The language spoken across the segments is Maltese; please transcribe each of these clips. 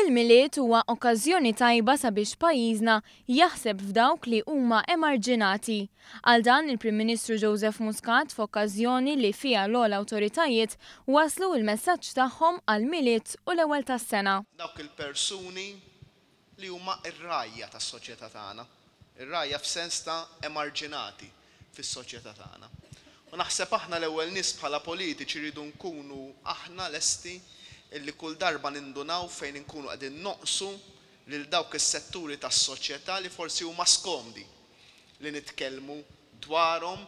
Il-miliet huwa okkażjoni tajba sabiex pajjiżna jaħseb f'dawk li huma emarġinati. Għal dan il-Prim Ministru Joseph Muscat f'okkażjoni li fiha l-ogħla awtoritajiet waslu l-messaġġ tagħhom għall-miliet u l-ewwel tas-sena. Dawk il-persuni li huma r-rajja tas-soċjetà tagħna, ir-rajja f'sens ta' emarġinati fis-soċjetà tagħna. U naħseb aħna l-ewwel nies bħala politiċi rridu nkunu aħna lesti illi kull darba nindunaw fejn inkunu qegħdin noqsu lil dawk is-setturi tas-soċjetà li forsi huma skomdi li nitkellmu dwarhom.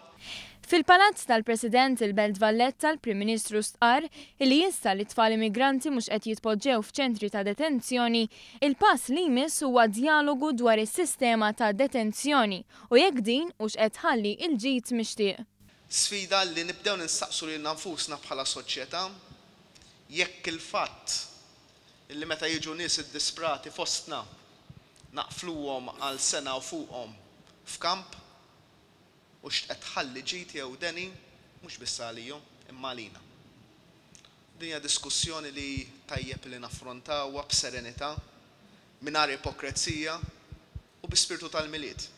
Fil-Palazz tal-President il-Belt Valletta l-Prim Ministru stqarr li jista' li tfal immigranti mhux qed jitpoġġew f'ċentri ta' detenzjoni, il-pass li jmiss huwa dijalogu dwar is-sistema ta' detenzjoni u jekk din hux qed tħalli l-ġid mixtieq. Sfida li nibdew nistaqsu lil nfusna bħala soċjetà jekk il-fatt illi meta jiġu nies iddisprati fostna naqfluhom għal sena u fuqhom f'kamp u x'qed tħalli ġid jew deni mhux biss għalihom imma għalina. Din hija diskussjoni li tajjeb li naffrontawha b'serenità, mingħajr ipokrezija u bi-spirtu tal-milied.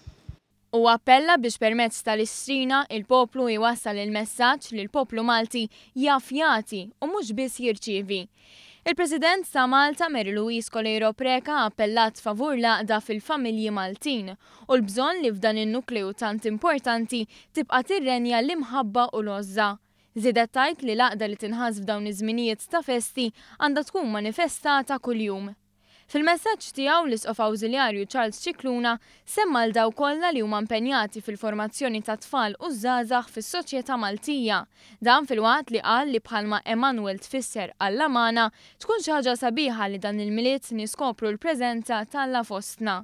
U appella biex permezz tal-istrina il-poplu jwassal il-messaġġ li l-poplu Malti jaf jagħti u mhux biss jirċievi. Il-President ta' Malta Mary Louise Coleiro Preca appellat favur l-għaqda fil-familji Maltin u l-bżonn li f'dan in-nukleu tant importanti tibqa' tirrenja l-imħabba u l-għożża. Żiedet tgħid li l-għaqda li tinħass f'dawn iż-żminijiet ta' festi għandha tkun manifestata kuljum. Fil-messaġġ tiegħu l-Isqof Awżiljarju Charles Cicluna semma l daw kollha li huma impenjati fil-formazzjoni ta' tfal u żgħażagħ fis-soċjetà Maltija. Dan fil-waqt li qal li bħalma Emmanuel tfisser Alla-Mana tkun xi ħaġa sabiħa li dan il-miliet niskopru l-preżenza talla fostna.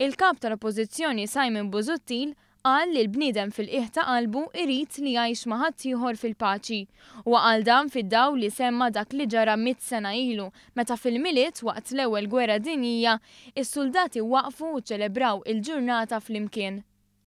Il-kap tal-Oppożizzjoni Simon Busuttil qal li l-bniedem fil-qiegħ ta' qalbu irid li jgħix ma' ħadd ieħor fil-paċi. U qal dan fid-dawl li semma dak li ġara 100 sena ilu meta fil-miliet waqt l-ewwel gwerra dinjija is-suldati waqfu u ċċelebraw il-ġurnata flimkien.